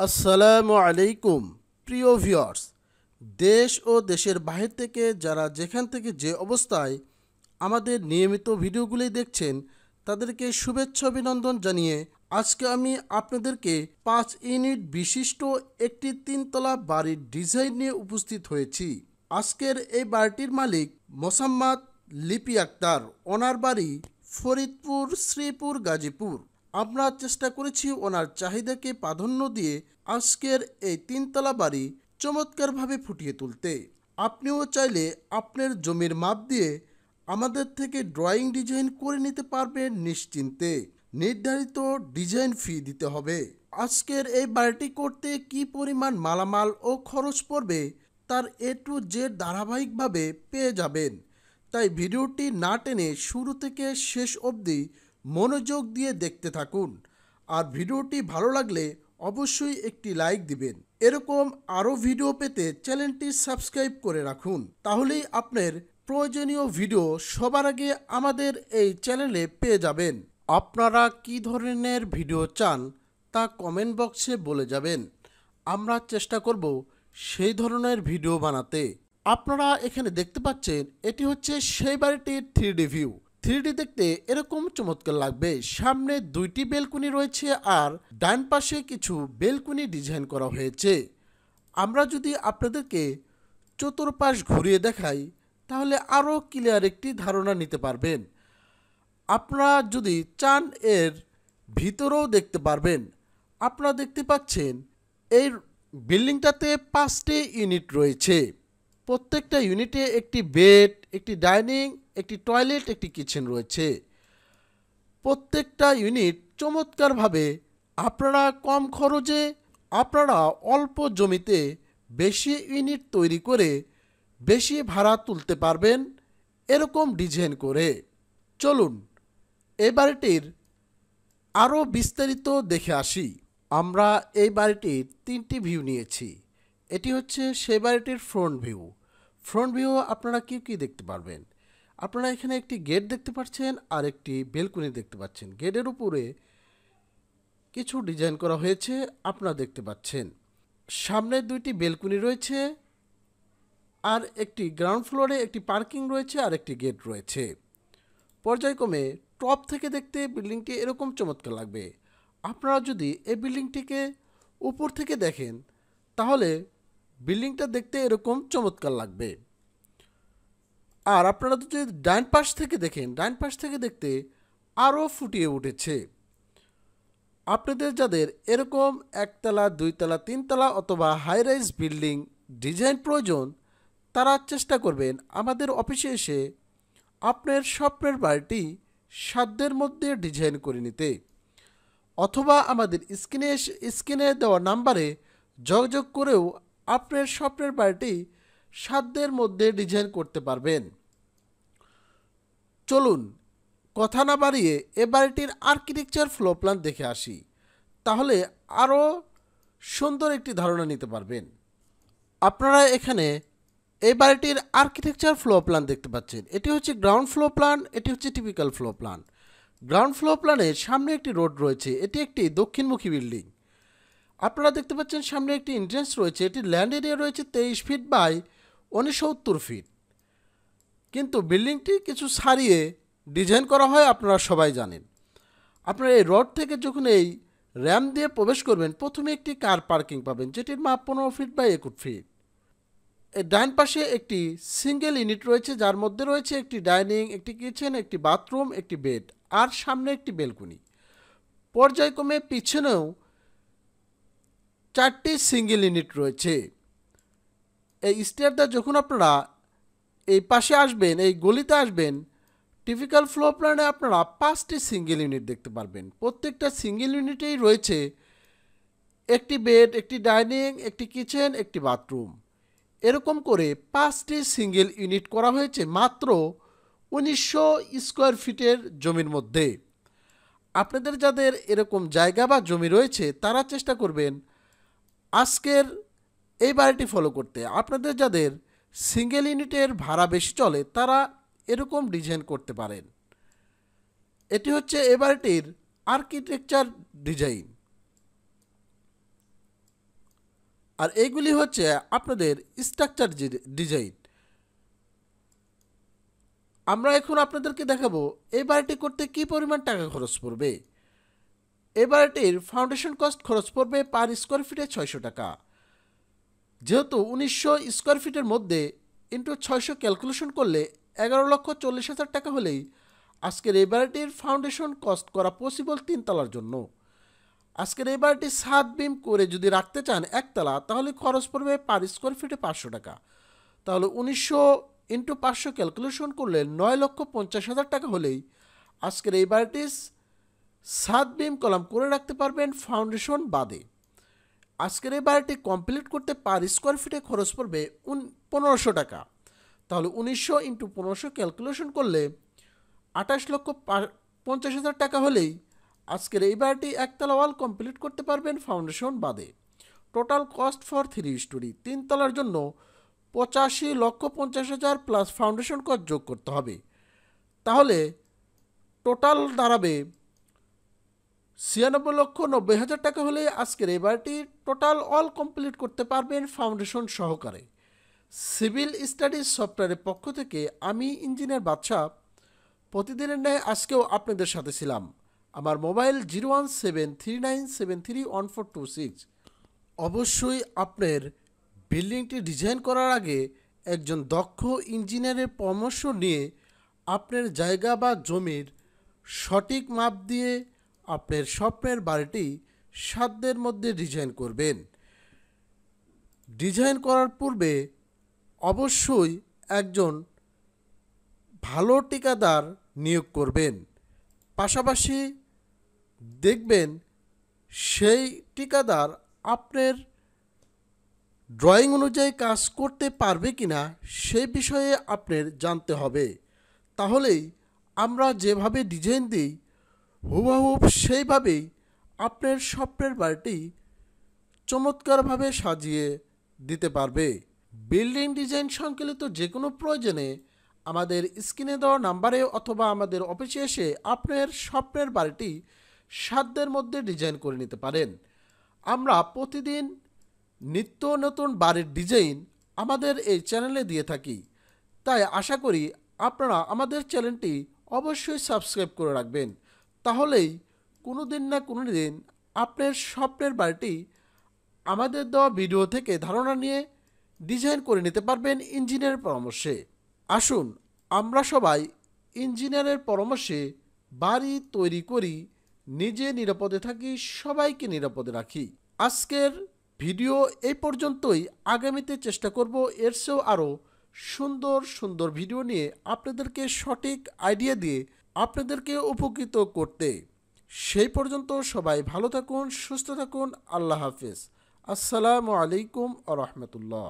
আসসালামু আলাইকুম প্রিয় ভিউয়ার্স, দেশ ও দেশের বাহির থেকে যারা যেখান থেকে যে অবস্থায় আমাদের নিয়মিত ভিডিওগুলি দেখছেন তাদেরকে শুভেচ্ছা অভিনন্দন জানিয়ে আজকে আমি আপনাদেরকে 5 ইউনিট বিশিষ্ট একটি 3তলা বাড়ির ডিজাইন নিয়ে উপস্থিত হয়েছি। আজকের এই বাড়িটির মালিক মোসাম্মদ লিপি আক্তার, ওনার বাড়ি ফরিদপুর, শ্রীপুর, গাজীপুর। আমরা চেষ্টা করেছি ওনার চাহিদাকে প্রাধান্য দিয়ে আজকের এই 3তলা বাড়ি চমৎকারভাবে ফুটিয়ে তুলতে। আপনিও চাইলে আপনার জমির মাপ দিয়ে আমাদের থেকে ড্রয়িং ডিজাইন করে নিতে পারবেন নিশ্চিন্তে। নির্ধারিত ডিজাইন ফি দিতে হবে। আজকের এই বাড়িটি করতে কি পরিমাণ মালামাল ও খরচ পড়বে তার A to Z ধারাবাহিকভাবে পেয়ে যাবেন। তাই ভিডিওটি না টেনে শুরু থেকে শেষ অবধি মনোযোগ দিয়ে দেখতে থাকুন। আর ভিডিওটি ভালো লাগলে অবশ্যই একটি লাইক দিবেন। এরকম আরও ভিডিও পেতে চ্যানেলটি সাবস্ক্রাইব করে রাখুন, তাহলেই আপনার প্রয়োজনীয় ভিডিও সবার আগে আমাদের এই চ্যানেলে পেয়ে যাবেন। আপনারা কি ধরনের ভিডিও চান তা কমেন্ট বক্সে বলে যাবেন, আমরা চেষ্টা করব সেই ধরনের ভিডিও বানাতে। আপনারা এখানে দেখতে পাচ্ছেন এটি হচ্ছে সেই বাড়িটির 3D ভিউ। 3D দেখতে এরকম চমৎকার লাগবে। সামনে 2টি বেলকুনি রয়েছে আর ডান পাশে কিছু বেলকুনি ডিজাইন করা হয়েছে। আমরা যদি আপনাদেরকে চতুর্পাশ ঘুরিয়ে দেখাই তাহলে আরও ক্লিয়ার একটি ধারণা নিতে পারবেন। আপনারা যদি চান এর ভিতরেও দেখতে পারবেন। আপনারা দেখতে পাচ্ছেন এই বিল্ডিংটাতে 5টি ইউনিট রয়েছে। প্রত্যেকটা ইউনিটে একটি বেড, একটি ডাইনিং, একটি টয়লেট, একটি কিচেন রয়েছে। প্রত্যেকটা ইউনিট চমৎকারভাবে আপনারা কম খরচে, আপনারা অল্প জমিতে বেশি ইউনিট তৈরি করে বেশি ভাড়া তুলতে পারবেন এরকম ডিজাইন করে। চলুন এই বাড়িটির আরও বিস্তারিত দেখে আসি। আমরা এই বাড়িটির 3টি ভিউ নিয়েছি। এটি হচ্ছে সেই বাড়িটির ফ্রন্ট ভিউ। ফ্রন্ট ভিউ আপনারা কি কি দেখতে পারবেন? আপনারা এখানে একটি গেট দেখতে পাচ্ছেন আর একটি বেলকুনি দেখতে পাচ্ছেন। গেটের উপরে কিছু ডিজাইন করা হয়েছে আপনারা দেখতে পাচ্ছেন। সামনে 2টি বেলকুনি রয়েছে আর একটি গ্রাউন্ড ফ্লোরে একটি পার্কিং রয়েছে আর একটি গেট রয়েছে। পর্যায়ক্রমে টপ থেকে দেখতে বিল্ডিংটি এরকম চমৎকার লাগবে। আপনারা যদি এই বিল্ডিংটিকে উপর থেকে দেখেন তাহলে বিল্ডিংটা দেখতে এরকম চমৎকার লাগবে। আর আপনারা যদি ডান পাশ থেকে দেখেন, ডান পাশ থেকে দেখতে আরও ফুটিয়ে উঠেছে। আপনাদের যাদের এরকম 1তলা, 2তলা, 3তলা অথবা হাই রাইজ বিল্ডিং ডিজাইন প্রয়োজন তারা চেষ্টা করবেন আমাদের অফিসে এসে আপনার স্বপ্নের বাড়িটি সাধ্যের মধ্যে ডিজাইন করে নিতে, অথবা আমাদের স্ক্রিনে দেওয়া নাম্বারে যোগাযোগ করেও আপনার স্বপ্নের বাড়িটি সাধ্যের মধ্যে ডিজাইন করতে পারবেন। চলুন কথা না বাড়িয়ে এ বাড়িটির আর্কিটেকচার ফ্লোর প্ল্যান দেখে আসি, তাহলে আরও সুন্দর একটি ধারণা নিতে পারবেন। আপনারা এখানে এই বাড়িটির আর্কিটেকচার ফ্লোর প্ল্যান দেখতে পাচ্ছেন। এটি হচ্ছে গ্রাউন্ড ফ্লোর প্ল্যান, এটি হচ্ছে typical floor plan. Ground floor প্ল্যানের সামনে একটি রোড রয়েছে। এটি একটি দক্ষিণমুখী বিল্ডিং। আপনারা দেখতে পাচ্ছেন সামনে একটি এন্ট্রান্স রয়েছে। এটির ল্যান্ড এরিয়া রয়েছে 23 ফিট বাই 69 ফিট। কিন্তু বিল্ডিংটি কিছু ছাড়িয়ে ডিজাইন করা হয় আপনারা সবাই জানেন। আপনারা এই রোড থেকে যখন এই র্যাম্প দিয়ে প্রবেশ করবেন প্রথমে একটি কার পার্কিং পাবেন, যেটির মাপ 15 ফিট বাই 21 ফিট। এই ডান পাশে একটি সিঙ্গেল ইউনিট রয়েছে যার মধ্যে রয়েছে একটি ডাইনিং, একটি কিচেন, একটি বাথরুম, একটি বেড আর সামনে একটি বেলকুনি। পর্যায়ক্রমে পিছনেও 4টি সিঙ্গেল ইউনিট রয়েছে। এই স্টেয়ারটা যখন আপনারা এই পাশে আসবেন, এই গলিতে আসবেন, টিপিক্যাল ফ্লোর প্ল্যানে আপনারা 5টি সিঙ্গেল ইউনিট দেখতে পারবেন। প্রত্যেকটা সিঙ্গেল ইউনিটেই রয়েছে একটি বেড, একটি ডাইনিং, একটি কিচেন, একটি বাথরুম। এরকম করে 5টি সিঙ্গেল ইউনিট করা হয়েছে মাত্র 1900 স্কোয়ার ফিটের জমির মধ্যে। আপনাদের যাদের এরকম জায়গা বা জমি রয়েছে তারা চেষ্টা করবেন আজকের এই বাড়িটি ফলো করতে। আপনাদের যাদের সিঙ্গেল ইউনিটের ভাড়া বেশি চলে তারা এরকম ডিজাইন করতে পারেন। এটি হচ্ছে এই বাড়িটির আর্কিটেকচার ডিজাইন। আর এইগুলি হচ্ছে আপনাদের স্ট্রাকচার ডিজাইন। আমরা এখন আপনাদেরকে দেখাবো এই বাড়িটি করতে কী পরিমাণ টাকা খরচ পড়বে। এই বাড়িটির ফাউন্ডেশন কস্ট খরচ পড়বে পার স্কোয়ার ফিটে 600 টাকা। যেহেতু 1900 স্কোয়ার ফিটের মধ্যে ইন্টু 600 ক্যালকুলেশন করলে 11,40,000 টাকা হলেই আজকের এই বাড়িটির ফাউন্ডেশন কস্ট করা পসিবল 3 তলার জন্য। আজকের এই বাড়িটি 7 বিম করে যদি রাখতে চান একতলা, তাহলে খরচ পড়বে পার স্কোয়ার ফিটে 500 টাকা। তাহলে 1900 ইন্টু 500 ক্যালকুলেশন করলে 9,50,000 টাকা হলেই আজকের এই বাড়িটি 7 বিম কলাম করে রাখতে পারবেন ফাউন্ডেশন বাদে। আজকের এই বাড়িটি কমপ্লিট করতে পার স্কোয়ার ফিটে খরচ পড়বে 1500 টাকা। তাহলে 1900 ইন্টু 1500 ক্যালকুলেশন করলে 28,50,000 টাকা হলেই আজকের এই বাড়িটি একতলা ওয়াল কমপ্লিট করতে পারবেন ফাউন্ডেশন বাদে। টোটাল কস্ট ফর 3 স্টোরি 3 তলার জন্য 85,50,000 প্লাস ফাউন্ডেশন কস্ট যোগ করতে হবে। তাহলে টোটাল দাঁড়াবে 96,90,000 টাকা হলে আজকের এই বাড়িটি টোটাল অল কমপ্লিট করতে পারবেন ফাউন্ডেশন সহকারে। সিভিল স্টাডিজ সফটওয়্যারের পক্ষ থেকে আমি ইঞ্জিনিয়ার বাদশাহ প্রতিদিনের ন্যায় আজকেও আপনাদের সাথে ছিলাম। আমার মোবাইল 017397314426। অবশ্যই আপনার বিল্ডিংটি ডিজাইন করার আগে একজন দক্ষ ইঞ্জিনিয়ারের পরামর্শ নিয়ে আপনার জায়গা বা জমির সঠিক মাপ দিয়ে আপনার স্বপ্নের বাড়িটি সাধ্যের মধ্যে ডিজাইন করবেন। ডিজাইন করার পূর্বে অবশ্যই একজন ভালো ঠিকাদার নিয়োগ করবেন। পাশাপাশি দেখবেন সেই ঠিকাদার আপনার ড্রয়িং অনুযায়ী কাজ করতে পারবে কিনা সেই বিষয়ে আপনার জানতে হবে। তাহলেই আমরা যেভাবে ডিজাইন দিই হুবহুব সেইভাবেই আপনার স্বপ্নের বাড়িটি চমৎকারভাবে সাজিয়ে দিতে পারবে। বিল্ডিং ডিজাইন সংক্রান্ত যে কোনো প্রয়োজনে আমাদের স্ক্রিনে দেওয়া নাম্বারে অথবা আমাদের অফিসে এসে আপনার স্বপ্নের বাড়িটি সাধ্যের মধ্যে ডিজাইন করে নিতে পারেন। আমরা প্রতিদিন নিত্য নতুন বাড়ির ডিজাইন আমাদের এই চ্যানেলে দিয়ে থাকি, তাই আশা করি আপনারা আমাদের চ্যানেলটি অবশ্যই সাবস্ক্রাইব করে রাখবেন। তাহলেই কোনো দিন না কোনো দিন আপনার স্বপ্নের বাড়িটি আমাদের দেওয়া ভিডিও থেকে ধারণা নিয়ে ডিজাইন করে নিতে পারবেন ইঞ্জিনিয়ারের পরামর্শে। আসুন আমরা সবাই ইঞ্জিনিয়ারের পরামর্শে বাড়ি তৈরি করি, নিজে নিরাপদে থাকি, সবাইকে নিরাপদে রাখি। আজকের ভিডিও এই পর্যন্তই। আগামীতে চেষ্টা করব এর চেয়েও আরও সুন্দর সুন্দর ভিডিও নিয়ে আপনাদেরকে সঠিক আইডিয়া দিয়ে আপনাদেরকে উপকৃত করতে। সেই পর্যন্ত সবাই ভালো থাকুন, সুস্থ থাকুন। আল্লাহ হাফেজ। আসসালামু আলাইকুম ওয়া রাহমাতুল্লাহ।